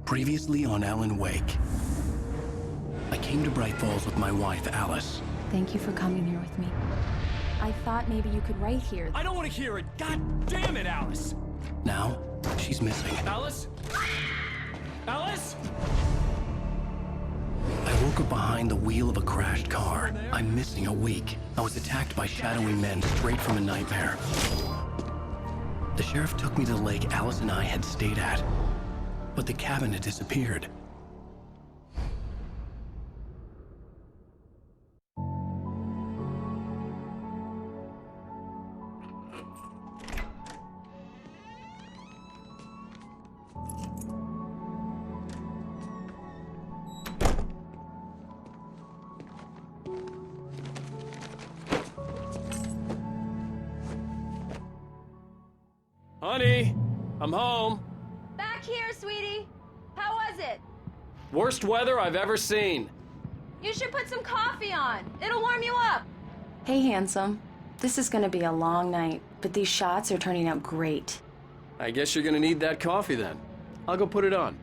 Previously on Alan Wake. I came to Bright Falls with my wife, Alice. Thank you for coming here with me. I thought maybe you could write here. I don't want to hear it! God damn it, Alice! Now, she's missing. Alice? Alice? I woke up behind the wheel of a crashed car. I'm missing a week. I was attacked by shadowy men straight from a nightmare. The sheriff took me to the lake Alice and I had stayed at, but the cabin had disappeared. Honey, I'm home. Back here, sweetie. How was it? Worst weather I've ever seen. You should put some coffee on. It'll warm you up. Hey, handsome. This is gonna be a long night, but these shots are turning out great. I guess you're gonna need that coffee then. I'll go put it on.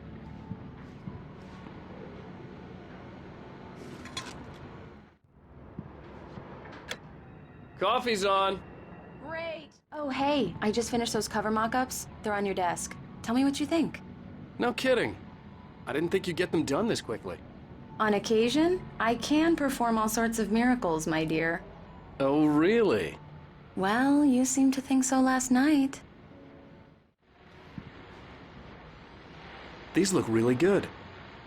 Coffee's on. Great. Oh, hey, I just finished those cover mock-ups. They're on your desk. Tell me what you think. No kidding. I didn't think you'd get them done this quickly. On occasion, I can perform all sorts of miracles, my dear. Oh, really? Well, you seemed to think so last night. These look really good.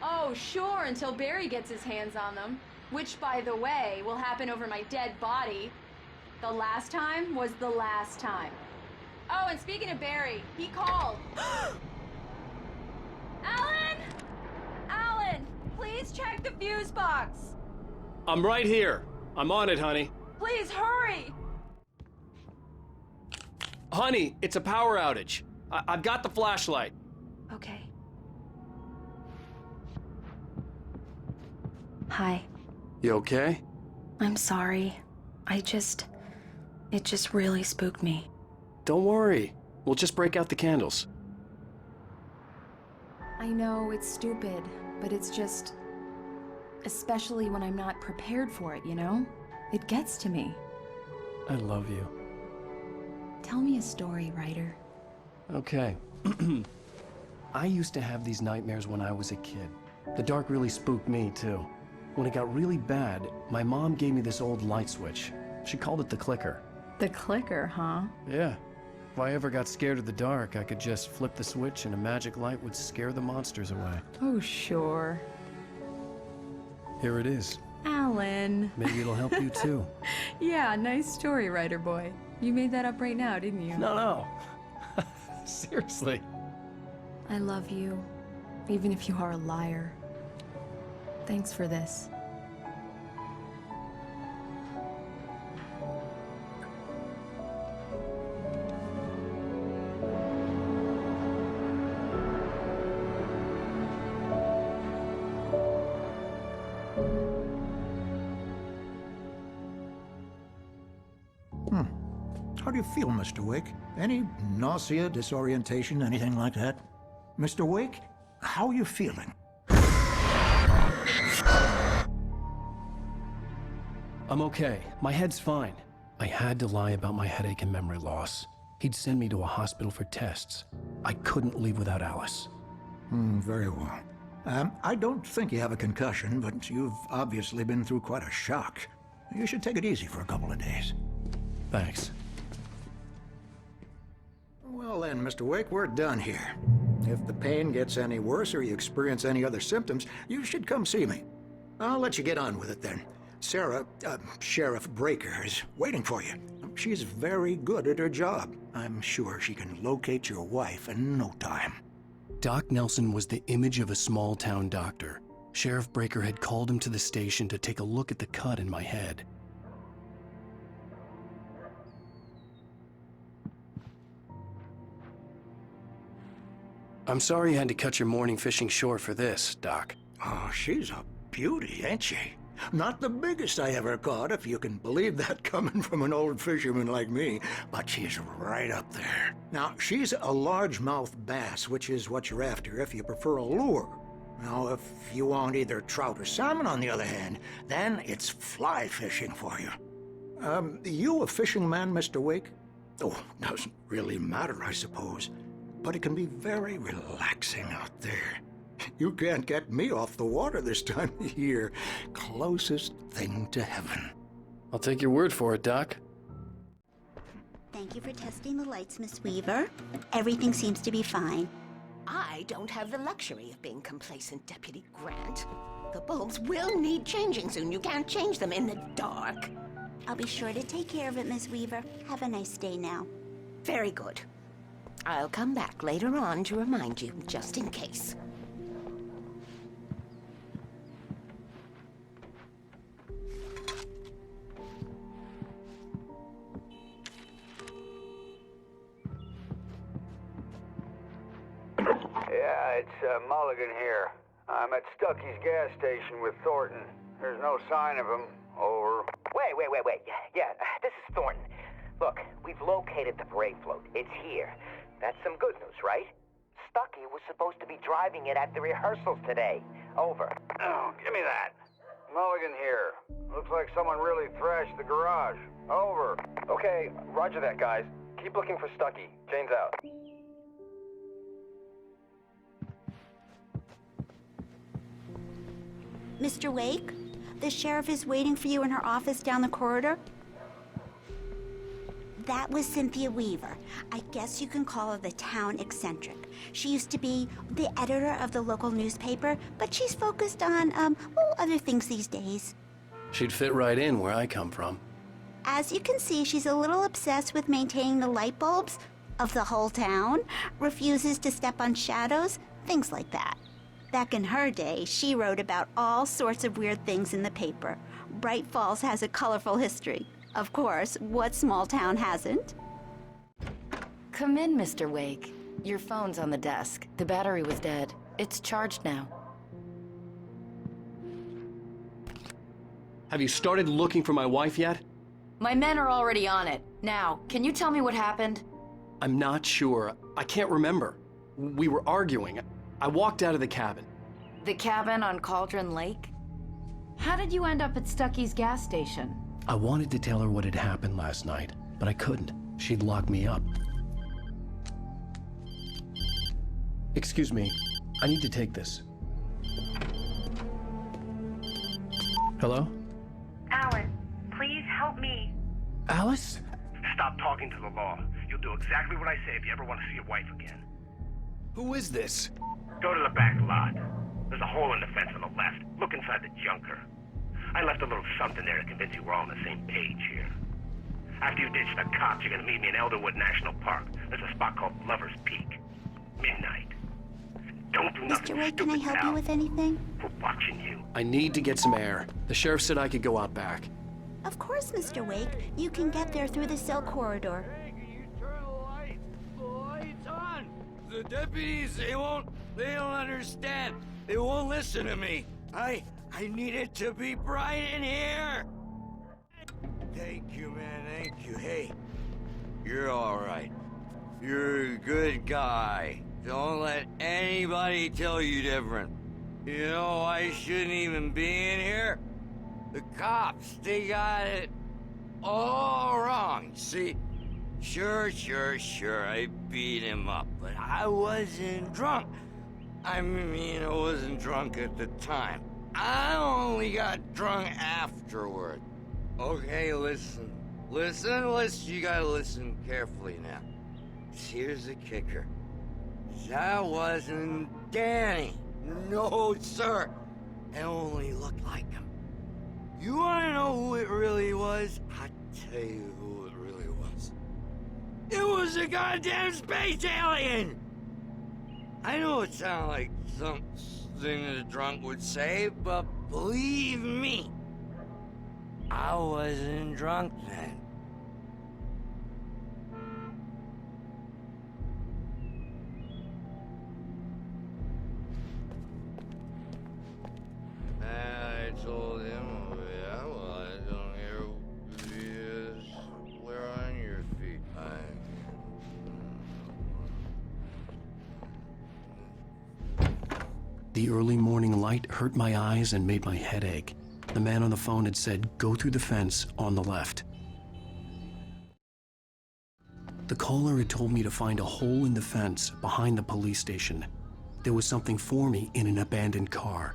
Oh, sure, until Barry gets his hands on them. Which, by the way, will happen over my dead body. The last time was the last time. Oh, and speaking of Barry, he called. Alan! Alan, please check the fuse box. I'm right here. I'm on it, honey. Please hurry. Honey, it's a power outage. I've got the flashlight. Okay. Hi. You okay? I'm sorry. It just really spooked me. Don't worry. We'll just break out the candles. I know it's stupid, but it's just... especially when I'm not prepared for it, you know? It gets to me. I love you. Tell me a story, writer. Okay. I used to have these nightmares when I was a kid. The dark really spooked me, too. When it got really bad, my mom gave me this old light switch. She called it the clicker. The clicker, huh? Yeah. If I ever got scared of the dark, I could just flip the switch and a magic light would scare the monsters away. Oh, sure. Here it is. Alan. Maybe it'll help you, too. Yeah, nice story, writer boy. You made that up right now, didn't you? No. Seriously. I love you, even if you are a liar. Thanks for this. How do you feel, Mr. Wake? Any nausea, disorientation, anything like that? Mr. Wake, how are you feeling? I'm okay. My head's fine. I had to lie about my headache and memory loss. He'd send me to a hospital for tests. I couldn't leave without Alice. Very well. I don't think you have a concussion, but you've obviously been through quite a shock. You should take it easy for a couple of days. Thanks. Well then, Mr. Wake, we're done here. If the pain gets any worse or you experience any other symptoms, you should come see me. I'll let you get on with it then. Sarah, Sheriff Breaker, is waiting for you. She's very good at her job. I'm sure she can locate your wife in no time. Doc Nelson was the image of a small-town doctor. Sheriff Breaker had called him to the station to take a look at the cut in my head. I'm sorry you had to cut your morning fishing short for this, Doc. Oh, she's a beauty, ain't she? Not the biggest I ever caught, if you can believe that coming from an old fisherman like me, but she's right up there. Now, she's a largemouth bass, which is what you're after if you prefer a lure. Now, if you want either trout or salmon, on the other hand, then it's fly fishing for you. You a fishing man, Mr. Wake? Oh, doesn't really matter, I suppose. But it can be very relaxing out there. You can't get me off the water this time of year. Closest thing to heaven. I'll take your word for it, Doc. Thank you for testing the lights, Miss Weaver. Everything seems to be fine. I don't have the luxury of being complacent, Deputy Grant. The bulbs will need changing soon. You can't change them in the dark. I'll be sure to take care of it, Miss Weaver. Have a nice day now. Very good. I'll come back later on to remind you, just in case. Yeah, it's Mulligan here. I'm at Stucky's gas station with Thornton. There's no sign of him. Over. Wait. Yeah, this is Thornton. Look, we've located the parade float. It's here. That's some good news, right? Stucky was supposed to be driving it at the rehearsals today. Over. Oh, give me that. Mulligan here. Looks like someone really thrashed the garage. Over. Okay, roger that, guys. Keep looking for Stucky. Jane's out. Mr. Wake, the sheriff is waiting for you in her office down the corridor. That was Cynthia Weaver. I guess you can call her the town eccentric. She used to be the editor of the local newspaper, but she's focused on, other things these days. She'd fit right in where I come from. As you can see, she's a little obsessed with maintaining the light bulbs of the whole town, refuses to step on shadows, things like that. Back in her day, she wrote about all sorts of weird things in the paper. Bright Falls has a colorful history. Of course, what small town hasn't? Come in, Mr. Wake. Your phone's on the desk. The battery was dead. It's charged now. Have you started looking for my wife yet? My men are already on it. Now, can you tell me what happened? I'm not sure. I can't remember. We were arguing. I walked out of the cabin. The cabin on Cauldron Lake? How did you end up at Stucky's gas station? I wanted to tell her what had happened last night, but I couldn't. She'd lock me up. Excuse me. I need to take this. Hello? Alan, please help me. Alice? Stop talking to the law. You'll do exactly what I say if you ever want to see your wife again. Who is this? Go to the back lot. There's a hole in the fence on the left. Look inside the junker. I left a little something there to convince you we're all on the same page here. After you ditch the cops, you're gonna meet me in Elderwood National Park. There's a spot called Lover's Peak. Midnight. Don't do nothing Mr. Wake, can I stupid, help pal. you with anything? We're watching you. I need to get some air. The sheriff said I could go out back. Of course, Mr. Wake. You can get there through the cell corridor. The deputies, they don't understand. They won't listen to me. I need it to be bright in here. Thank you, man, thank you. Hey, you're all right. You're a good guy. Don't let anybody tell you different. You know, I shouldn't even be in here. The cops, they got it all wrong. See, sure, I beat him up, but I wasn't drunk. I mean, I wasn't drunk at the time. I only got drunk afterward. Okay, listen. You gotta listen carefully now. Here's the kicker. That wasn't Danny. No, sir. It only looked like him. You wanna know who it really was? I'll tell you who it really was. It was a goddamn space alien! I know it sounds like something a drunk would say, but believe me, I wasn't drunk then. I told him, yeah, well, I don't hear The early morning light hurt my eyes and made my head ache. The man on the phone had said, "Go through the fence on the left." The caller had told me to find a hole in the fence behind the police station. There was something for me in an abandoned car.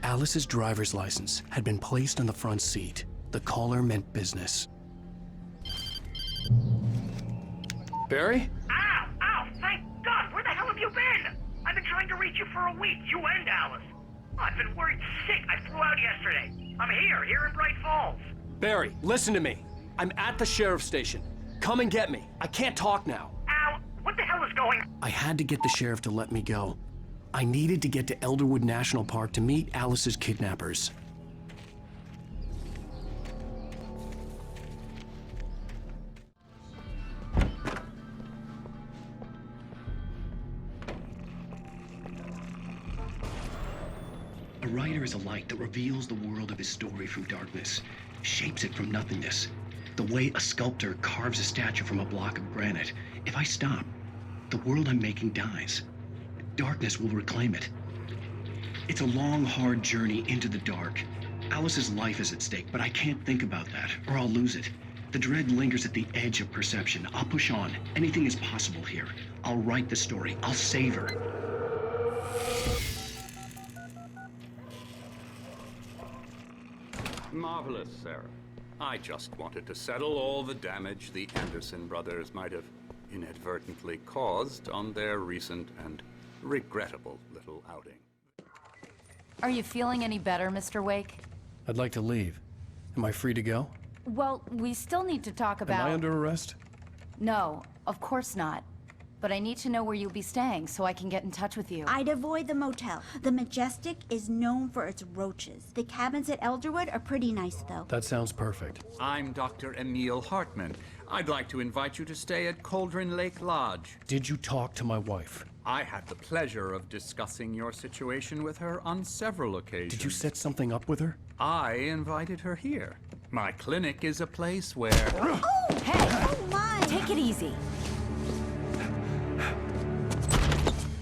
Alice's driver's license had been placed on the front seat. The caller meant business. Barry? Ow! Ow! Thank God! Where the hell have you been? I've been trying to reach you for a week, you and Alice. I've been worried sick. I flew out yesterday. I'm here in Bright Falls. Barry, listen to me. I'm at the sheriff's station. Come and get me. I can't talk now. Al, what the hell is going on? I had to get the sheriff to let me go. I needed to get to Elderwood National Park to meet Alice's kidnappers. A writer is a light that reveals the world of his story from darkness, shapes it from nothingness. The way a sculptor carves a statue from a block of granite. If I stop, the world I'm making dies. Darkness will reclaim it. It's a long, hard journey into the dark. Alice's life is at stake, but I can't think about that, or I'll lose it. The dread lingers at the edge of perception. I'll push on. Anything is possible here. I'll write the story. I'll save her. Marvelous, Sarah. I just wanted to settle all the damage the Anderson brothers might have inadvertently caused on their recent and regrettable little outing. Are you feeling any better, Mr. Wake? I'd like to leave. Am I free to go? Well, we still need to talk about... Am I under arrest? No, of course not. But I need to know where you'll be staying so I can get in touch with you. I'd avoid the motel. The Majestic is known for its roaches. The cabins at Elderwood are pretty nice, though. That sounds perfect. I'm Dr. Emil Hartman. I'd like to invite you to stay at Cauldron Lake Lodge. Did you talk to my wife? I had the pleasure of discussing your situation with her on several occasions. Did you set something up with her? I invited her here. My clinic is a place where... Oh! Hey! Oh, my! Take it easy.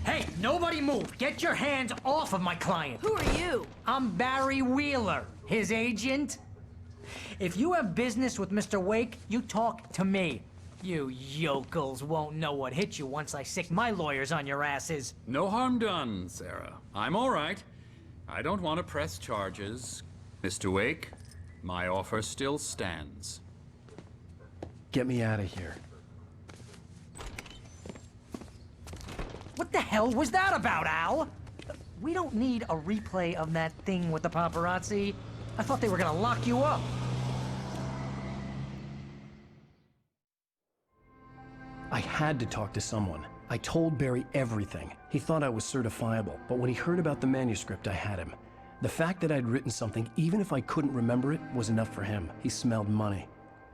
Hey, nobody move! Get your hands off of my client! Who are you? I'm Barry Wheeler, his agent. If you have business with Mr. Wake, you talk to me. You yokels won't know what hit you once I sick my lawyers on your asses. No harm done, Sarah. I'm all right. I don't want to press charges. Mr. Wake, my offer still stands. Get me out of here. What the hell was that about, Al? We don't need a replay of that thing with the paparazzi. I thought they were gonna lock you up. I had to talk to someone. I told Barry everything. He thought I was certifiable, but when he heard about the manuscript, I had him. The fact that I'd written something, even if I couldn't remember it, was enough for him. He smelled money.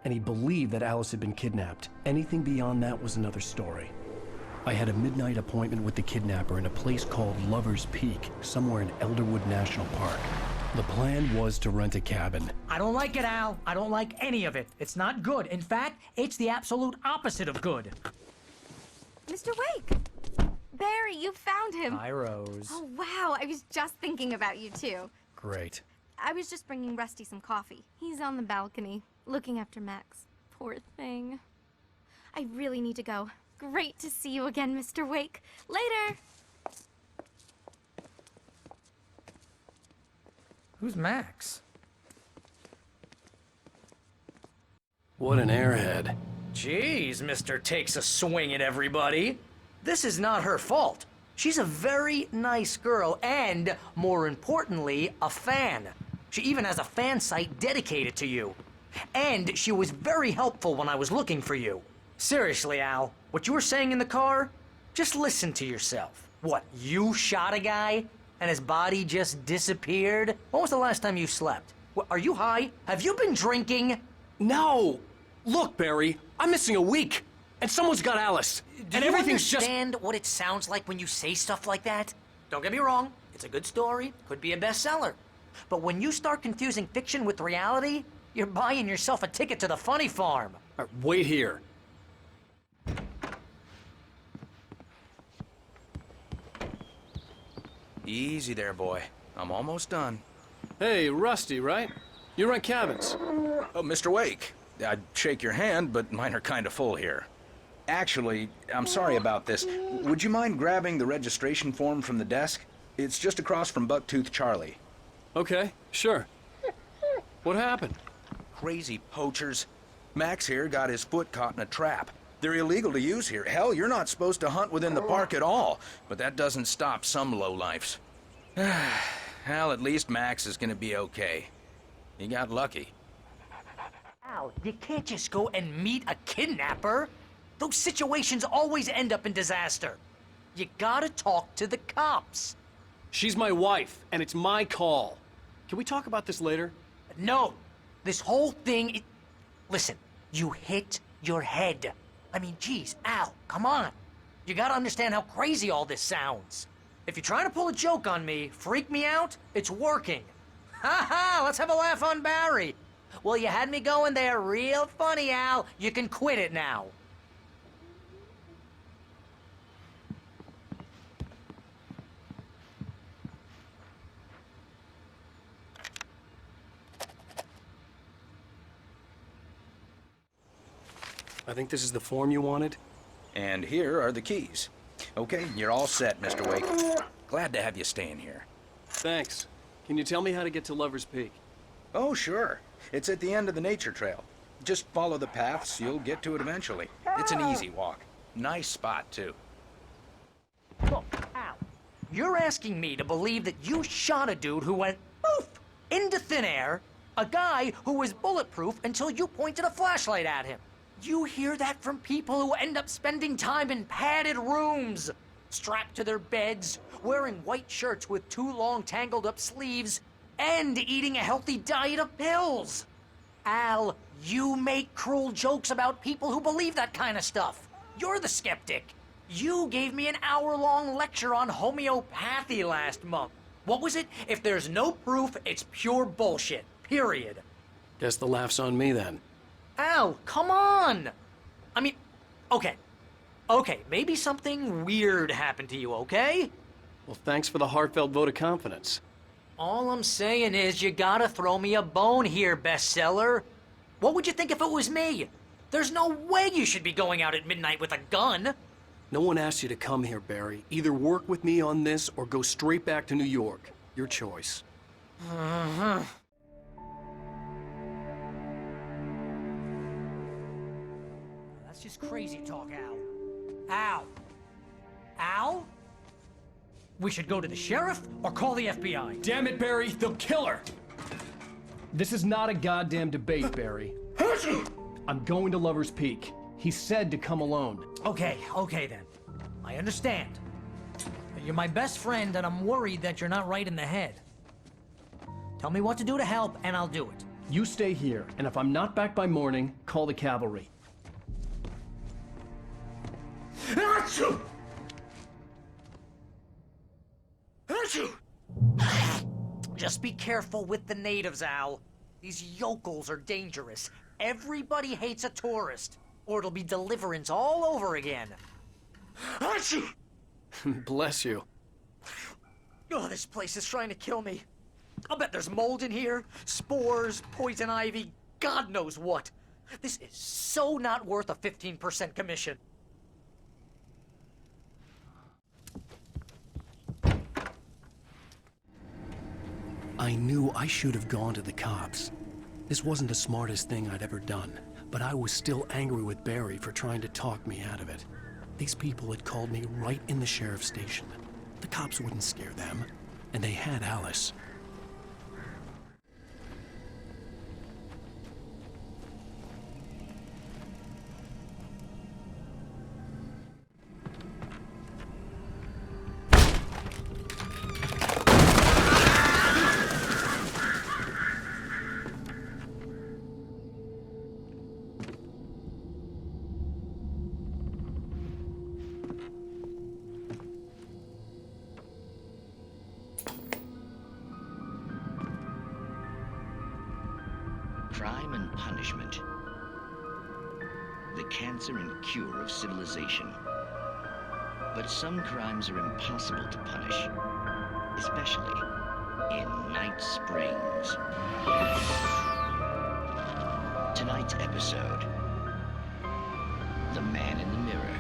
And he believed that Alice had been kidnapped. Anything beyond that was another story. I had a midnight appointment with the kidnapper in a place called Lover's Peak, somewhere in Elderwood National Park. The plan was to rent a cabin. I don't like it, Al. I don't like any of it. It's not good. In fact, it's the absolute opposite of good. Mr. Wake! Barry, you found him! Hi, Rose. Oh, wow. I was just thinking about you, too. Great. I was just bringing Rusty some coffee. He's on the balcony, looking after Max. Poor thing. I really need to go. Great to see you again, Mr. Wake. Later! Who's Max? What an airhead. Jeez, Mr. Takes a swing at everybody. This is not her fault. She's a very nice girl and, more importantly, a fan. She even has a fan site dedicated to you. And she was very helpful when I was looking for you. Seriously, Al, what you were saying in the car, just listen to yourself. What, you shot a guy and his body just disappeared? When was the last time you slept? What, are you high? Have you been drinking? No! Look, Barry, I'm missing a week, and someone's got Alice. Do you understand what it sounds like when you say stuff like that? Don't get me wrong, it's a good story, could be a bestseller. But when you start confusing fiction with reality, you're buying yourself a ticket to the funny farm. All right, wait here. Easy there, boy. I'm almost done. Hey, Rusty, right? You rent cabins. Oh, Mr. Wake. I'd shake your hand, but mine are kind of full here. Actually, I'm sorry about this. Would you mind grabbing the registration form from the desk? It's just across from Bucktooth Charlie. Okay, sure. What happened? Crazy poachers. Max here got his foot caught in a trap. They're illegal to use here. Hell, you're not supposed to hunt within the park at all. But that doesn't stop some lowlifes. Well, at least Max is gonna be okay. He got lucky. Al, you can't just go and meet a kidnapper. Those situations always end up in disaster. You gotta talk to the cops. She's my wife, and it's my call. Can we talk about this later? No. This whole thing... Listen, you hit your head. I mean, geez, Al, come on. You gotta understand how crazy all this sounds. If you're trying to pull a joke on me, freak me out, it's working. Ha ha, let's have a laugh on Barry. Well, you had me going there real funny, Al. You can quit it now. I think this is the form you wanted. And here are the keys. Okay, you're all set, Mr. Wake. Glad to have you staying here. Thanks. Can you tell me how to get to Lover's Peak? Oh, sure. It's at the end of the nature trail. Just follow the paths, you'll get to it eventually. It's an easy walk. Nice spot, too. Look, Al, you're asking me to believe that you shot a dude who went poof into thin air, a guy who was bulletproof until you pointed a flashlight at him. You hear that from people who end up spending time in padded rooms, strapped to their beds, wearing white shirts with too long tangled up sleeves, and eating a healthy diet of pills. Al, you make cruel jokes about people who believe that kind of stuff. You're the skeptic. You gave me an hour-long lecture on homeopathy last month. What was it? If there's no proof, it's pure bullshit. Period. Guess the laugh's on me then. Al, come on! I mean, okay. Okay, maybe something weird happened to you, okay? Well, thanks for the heartfelt vote of confidence. All I'm saying is you gotta throw me a bone here, bestseller. What would you think if it was me? There's no way you should be going out at midnight with a gun. No one asked you to come here, Barry. Either work with me on this or go straight back to New York. Your choice. Uh-huh. That's just crazy talk, Al. Al. Al? We should go to the sheriff or call the FBI. Damn it, Barry, they'll kill her! This is not a goddamn debate, Barry. I'm going to Lover's Peak. He said to come alone. Okay then. I understand. You're my best friend, and I'm worried that you're not right in the head. Tell me what to do to help, and I'll do it. You stay here, and if I'm not back by morning, call the cavalry. Achoo! Achoo! Just be careful with the natives, Al. These yokels are dangerous. Everybody hates a tourist, or it'll be Deliverance all over again. Achoo! Bless you. Oh, this place is trying to kill me. I'll bet there's mold in here, spores, poison ivy, God knows what. This is so not worth a 15% commission. I knew I should have gone to the cops. This wasn't the smartest thing I'd ever done, but I was still angry with Barry for trying to talk me out of it. These people had called me right in the sheriff's station. The cops wouldn't scare them, and they had Alice. and punishment. The cancer and cure of civilization. But some crimes are impossible to punish, especially in Night Springs. Tonight's episode, The Man in the Mirror.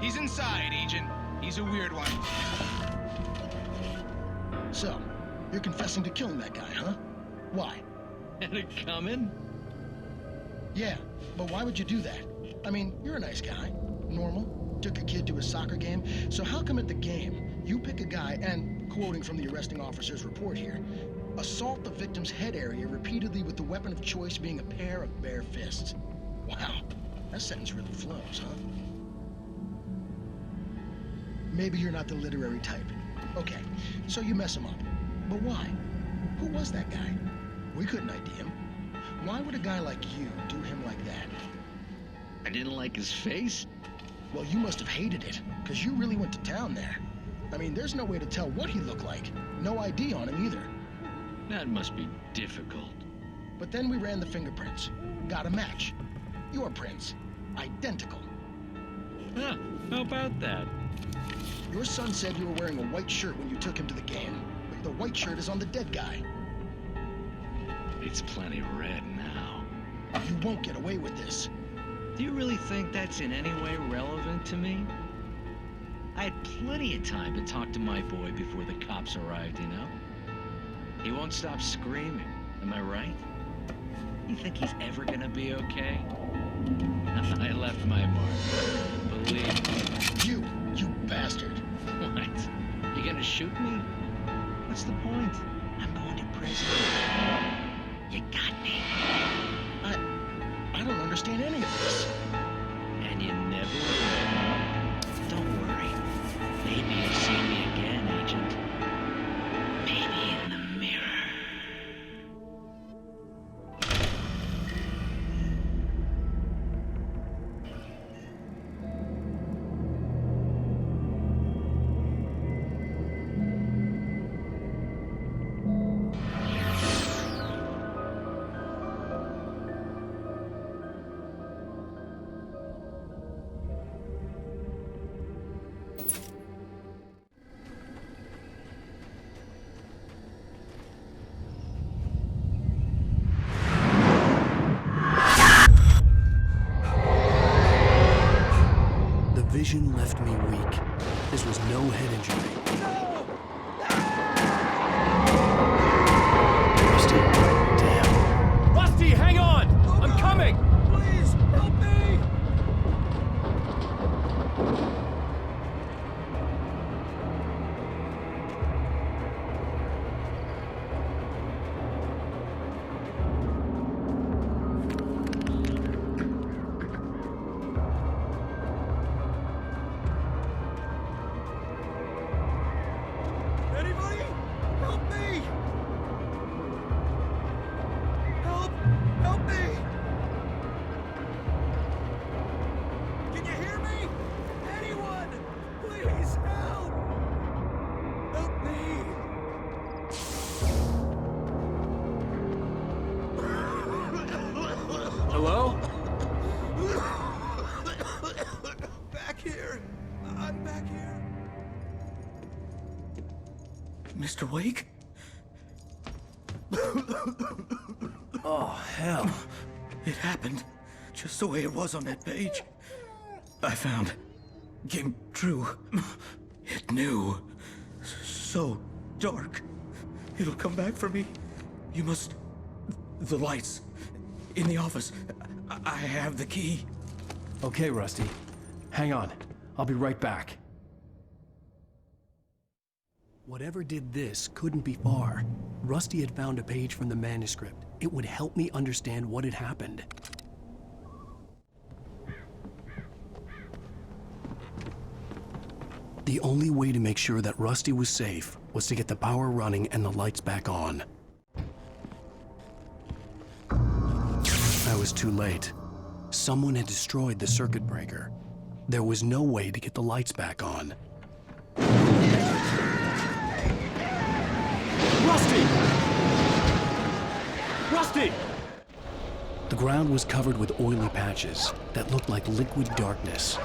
He's inside, Agent. He's a weird one. So, you're confessing to killing that guy, huh? Why? And it coming? Yeah, but why would you do that? I mean, you're a nice guy. Normal. Took a kid to a soccer game. So how come at the game, you pick a guy and, quoting from the arresting officer's report here, assault the victim's head area repeatedly with the weapon of choice being a pair of bare fists? Wow, that sentence really flows, huh? Maybe you're not the literary type. Okay, so you mess him up. But why? Who was that guy? We couldn't ID him. Why would a guy like you do him like that? I didn't like his face? Well, you must have hated it, because you really went to town there. I mean, there's no way to tell what he looked like. No ID on him either. That must be difficult. But then we ran the fingerprints. Got a match. Your prints. Identical. Huh, how about that? Your son said you were wearing a white shirt when you took him to the game, but the white shirt is on the dead guy. It's plenty red now. You won't get away with this. Do you really think that's in any way relevant to me? I had plenty of time to talk to my boy before the cops arrived, you know? He won't stop screaming, am I right? You think he's ever gonna be okay? I left my mark. Believe me. You bastard. What? You gonna shoot me? What's the point? I'm going to prison. You got me. I don't understand any of this. And you never will. Don't worry. Maybe you'll see me again, Agent. Maybe in the mirror. Vision left me weak. This was no head injury. Rusty, damn. Rusty, hang on! I'm coming! Please, help me! Anybody? Help me! Help! Help me! Can you hear me? Anyone! Please help! Help me! Hello? Back here! I'm back here. Mr. Wake? Oh, hell. It happened just the way it was on that page. I found. Came true. It knew. So dark. It'll come back for me. You must. The lights. In the office. I have the key. Okay, Rusty. Hang on. I'll be right back. Whatever did this couldn't be far. Rusty had found a page from the manuscript. It would help me understand what had happened. The only way to make sure that Rusty was safe was to get the power running and the lights back on. I was too late. Someone had destroyed the circuit breaker. There was no way to get the lights back on. Rusty! Rusty! The ground was covered with oily patches that looked like liquid darkness.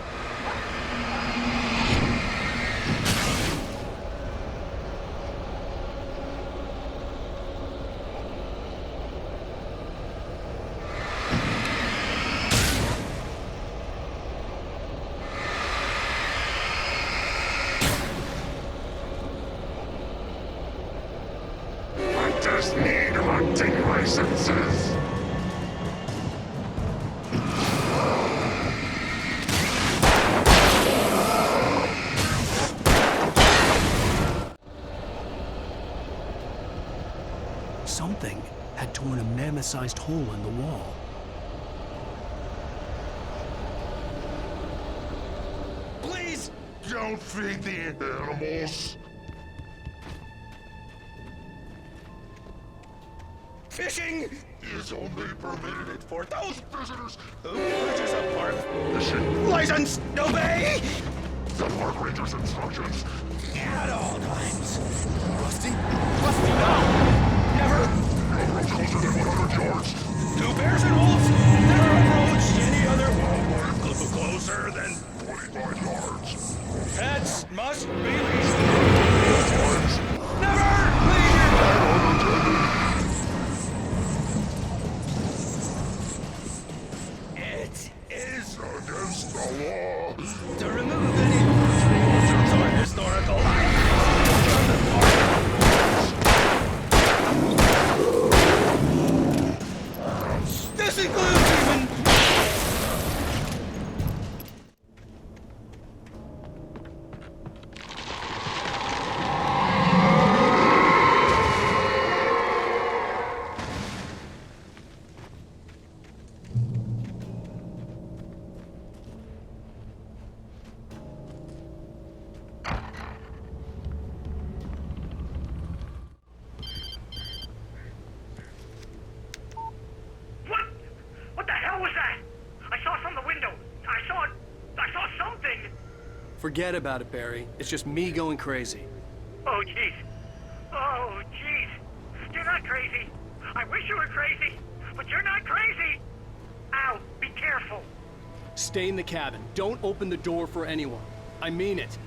I just need hunting licenses. Something had torn a mammoth-sized hole in the wall. Please don't feed the animals. Fishing is only permitted for those visitors who purchase a park license. Obey the park ranger's instructions at all times. Rusty? Rusty, no! Never! No approach closer than 100 yards. Two bears and wolves never approach any other wildlife closer than 25 yards. Pets must be leashed. Never leave your It is against the law to remove any trees or historical items from the park. This includes even... What the hell was that? I saw from the window. I saw something. Forget about it, Barry. It's just me going crazy. Oh, jeez. Oh, jeez. You're not crazy. I wish you were crazy, but you're not crazy. Ow, be careful. Stay in the cabin. Don't open the door for anyone. I mean it.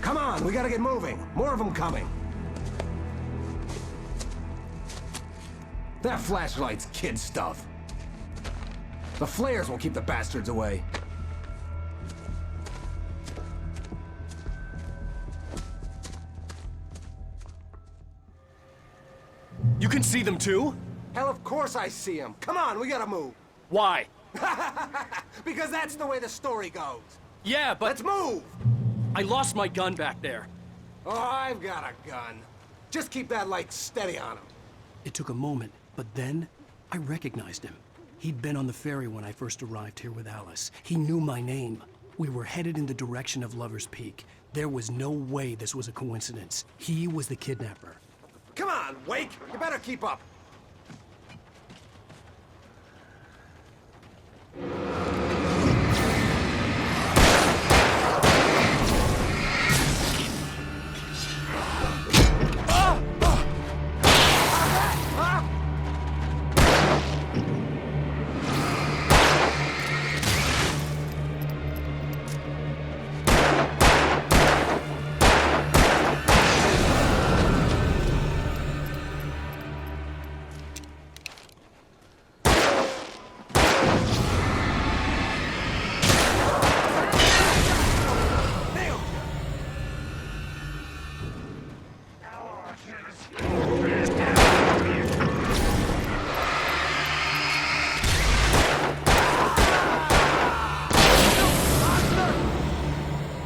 Come on, we gotta get moving. More of them coming. That flashlight's kid stuff. The flares will keep the bastards away. You can see them too? Hell, of course I see them. Come on, we gotta move. Why? Because that's the way the story goes. Yeah, but... Let's move! I lost my gun back there. Oh, I've got a gun. Just keep that light steady on him. It took a moment, but then I recognized him. He'd been on the ferry when I first arrived here with Alice. He knew my name. We were headed in the direction of Lover's Peak. There was no way this was a coincidence. He was the kidnapper. Come on, Wake! You better keep up.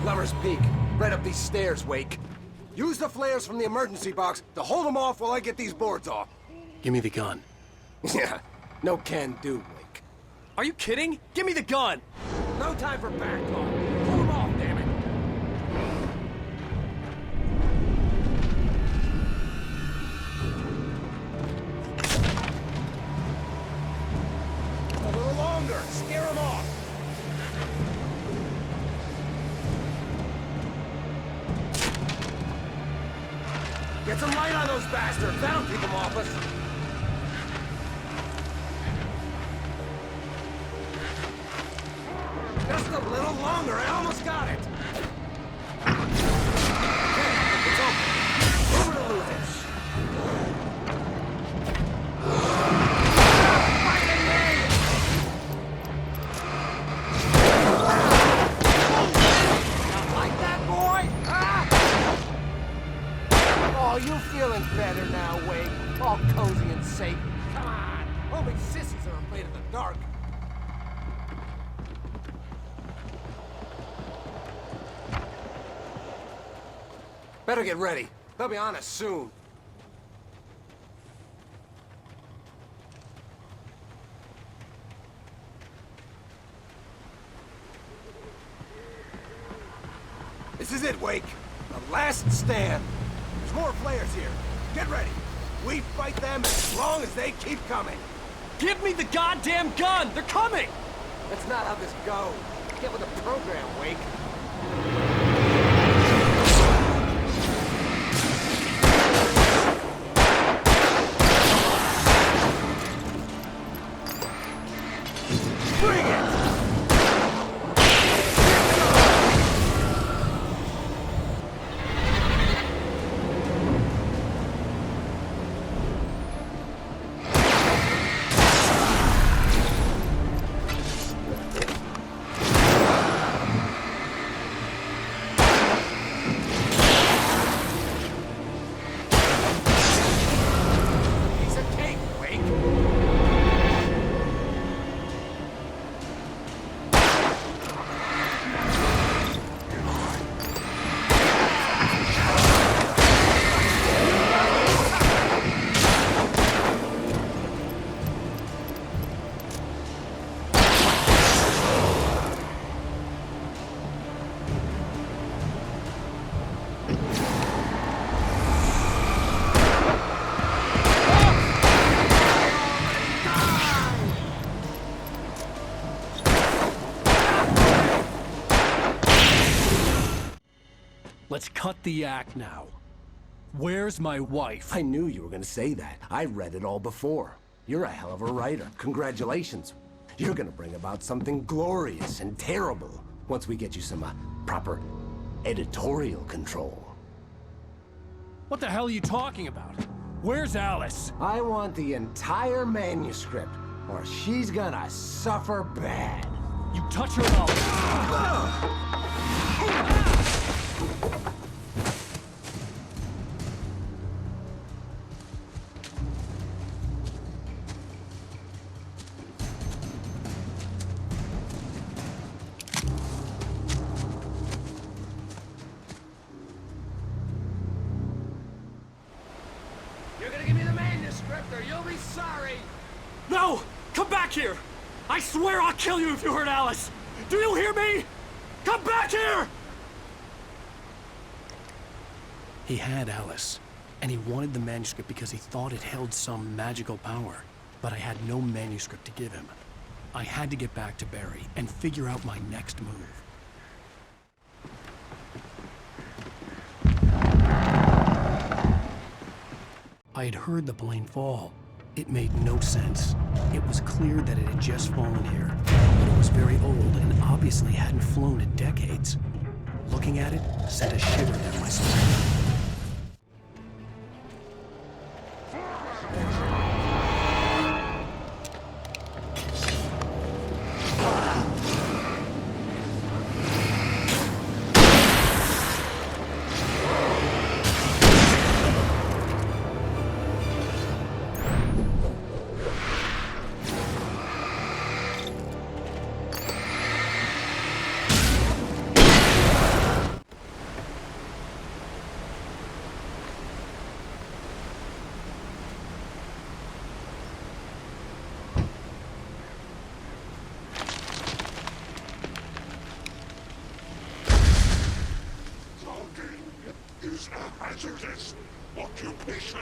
Lover's Peak. Right up these stairs, Wake. Use the flares from the emergency box to hold them off while I get these boards off. Give me the gun. Yeah, no can do, Wake. Are you kidding? Give me the gun! No time for back talk. Hold them off, damn it. A little longer. Scare them off. Get some light on those bastards. That'll keep them off us. Just a little longer. I almost got it. Okay, it's open. Over to lose it. Fighting me! Not like that, boy? Ah! Oh, you feeling better now, Wade? All cozy and safe. Come on. Only sissies are afraid of the dark. Better get ready. They'll be on us soon. This is it, Wake. The last stand. There's more flares here. Get ready. We fight them as long as they keep coming. Give me the goddamn gun! They're coming! That's not how this goes. Get with the program, Wake. Bring it! Let's cut the act now. Where's my wife? I knew you were gonna say that. I read it all before. You're a hell of a writer. Congratulations. You're gonna bring about something glorious and terrible once we get you some proper editorial control. What the hell are you talking about? Where's Alice? I want the entire manuscript, or she's gonna suffer bad. You touch her and I'll... You're gonna give me the manuscript, or you'll be sorry! No! Come back here! I swear I'll kill you if you hurt Alice! Do you hear me? Come back here! He had Alice, and he wanted the manuscript because he thought it held some magical power. But I had no manuscript to give him. I had to get back to Barry and figure out my next move. I had heard the plane fall. It made no sense. It was clear that it had just fallen here, but it was very old and obviously hadn't flown in decades. Looking at it sent a shiver down my spine. Is a hazardous occupation.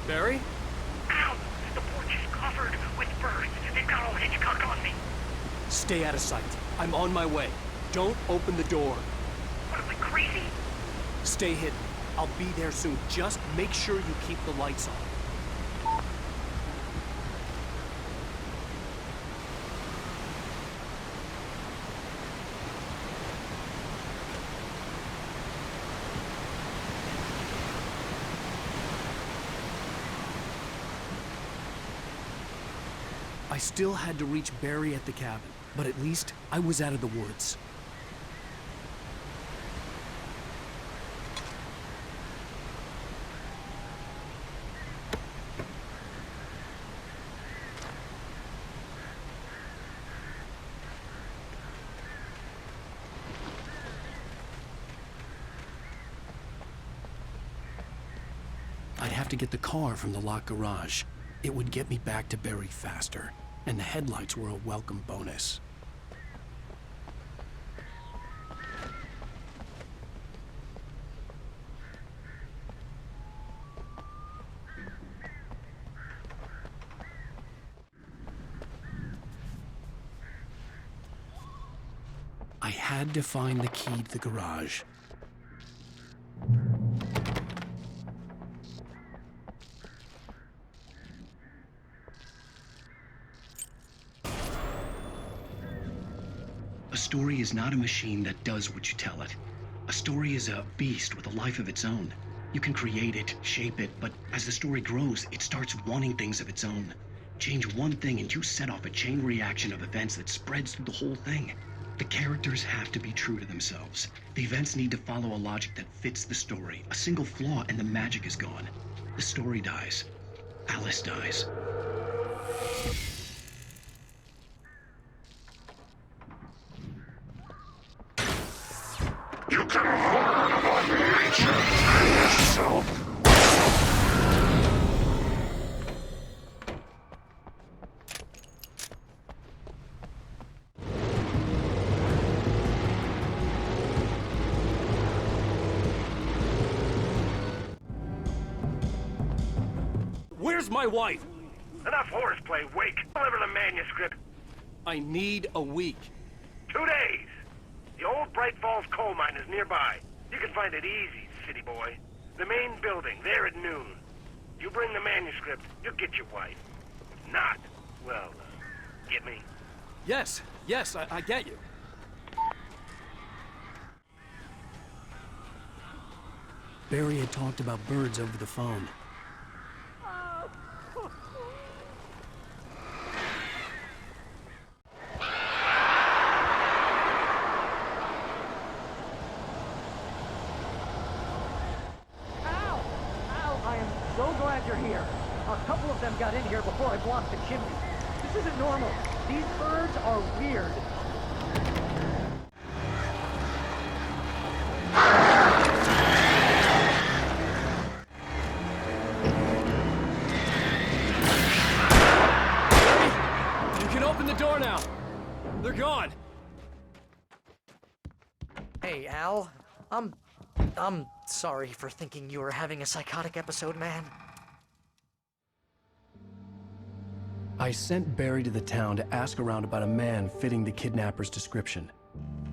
Barry? Ow! The porch is covered with birds. They've got all Hitchcock on me. Stay out of sight. I'm on my way. Don't open the door. What, am I crazy? Stay hidden. I'll be there soon. Just make sure you keep the lights on. I still had to reach Barry at the cabin, but at least I was out of the woods. I'd have to get the car from the locked garage. It would get me back to Barry faster, and the headlights were a welcome bonus. I had to find the key to the garage. A story is not a machine that does what you tell it. A story is a beast with a life of its own. You can create it, shape it, but as the story grows, it starts wanting things of its own. Change one thing and you set off a chain reaction of events that spreads through the whole thing. The characters have to be true to themselves. The events need to follow a logic that fits the story. A single flaw and the magic is gone. the story dies. Alice dies. You can learn about nature and yourself. Where's my wife? Enough horseplay, Wake. Deliver the manuscript. I need a week. 2 days. The old Bright Falls coal mine is nearby. You can find it easy, city boy. The main building, there at noon. You bring the manuscript, you'll get your wife. If not, well, get me? Yes, I get you. Barry had talked about birds over the phone. So glad you're here. A couple of them got in here before I blocked the chimney. This isn't normal. These birds are weird. You can open the door now. They're gone. Hey, Al. I'm sorry for thinking you were having a psychotic episode, man. I sent Barry to the town to ask around about a man fitting the kidnapper's description.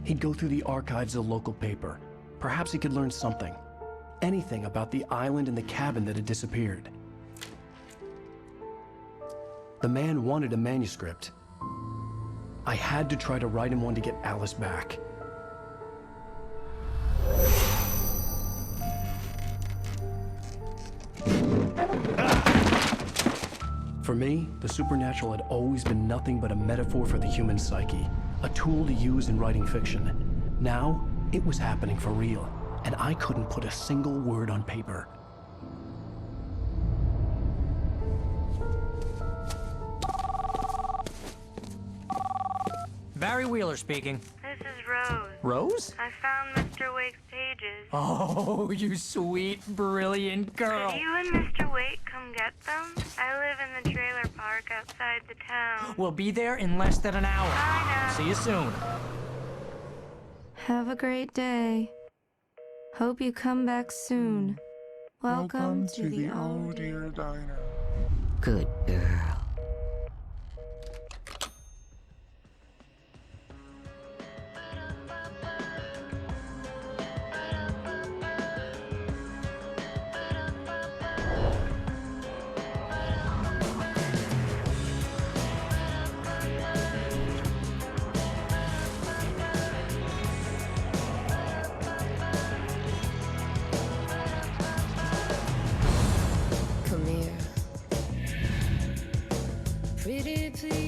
He'd go through the archives of the local paper. Perhaps he could learn something. Anything about the island and the cabin that had disappeared. The man wanted a manuscript. I had to try to write him one to get Alice back. For me, the supernatural had always been nothing but a metaphor for the human psyche, a tool to use in writing fiction. Now, it was happening for real, and I couldn't put a single word on paper. Barry Wheeler speaking. This is Rose. Rose? I found Mr. Wake's pages. Oh, you sweet, brilliant girl. Could you and Mr. Wake come get them? I live in the trailer park outside the town. We'll be there in less than an hour. Bye now. See you soon. Have a great day. Hope you come back soon. Welcome to the Oh Dear Diner. Good girl. Come here. Pretty please.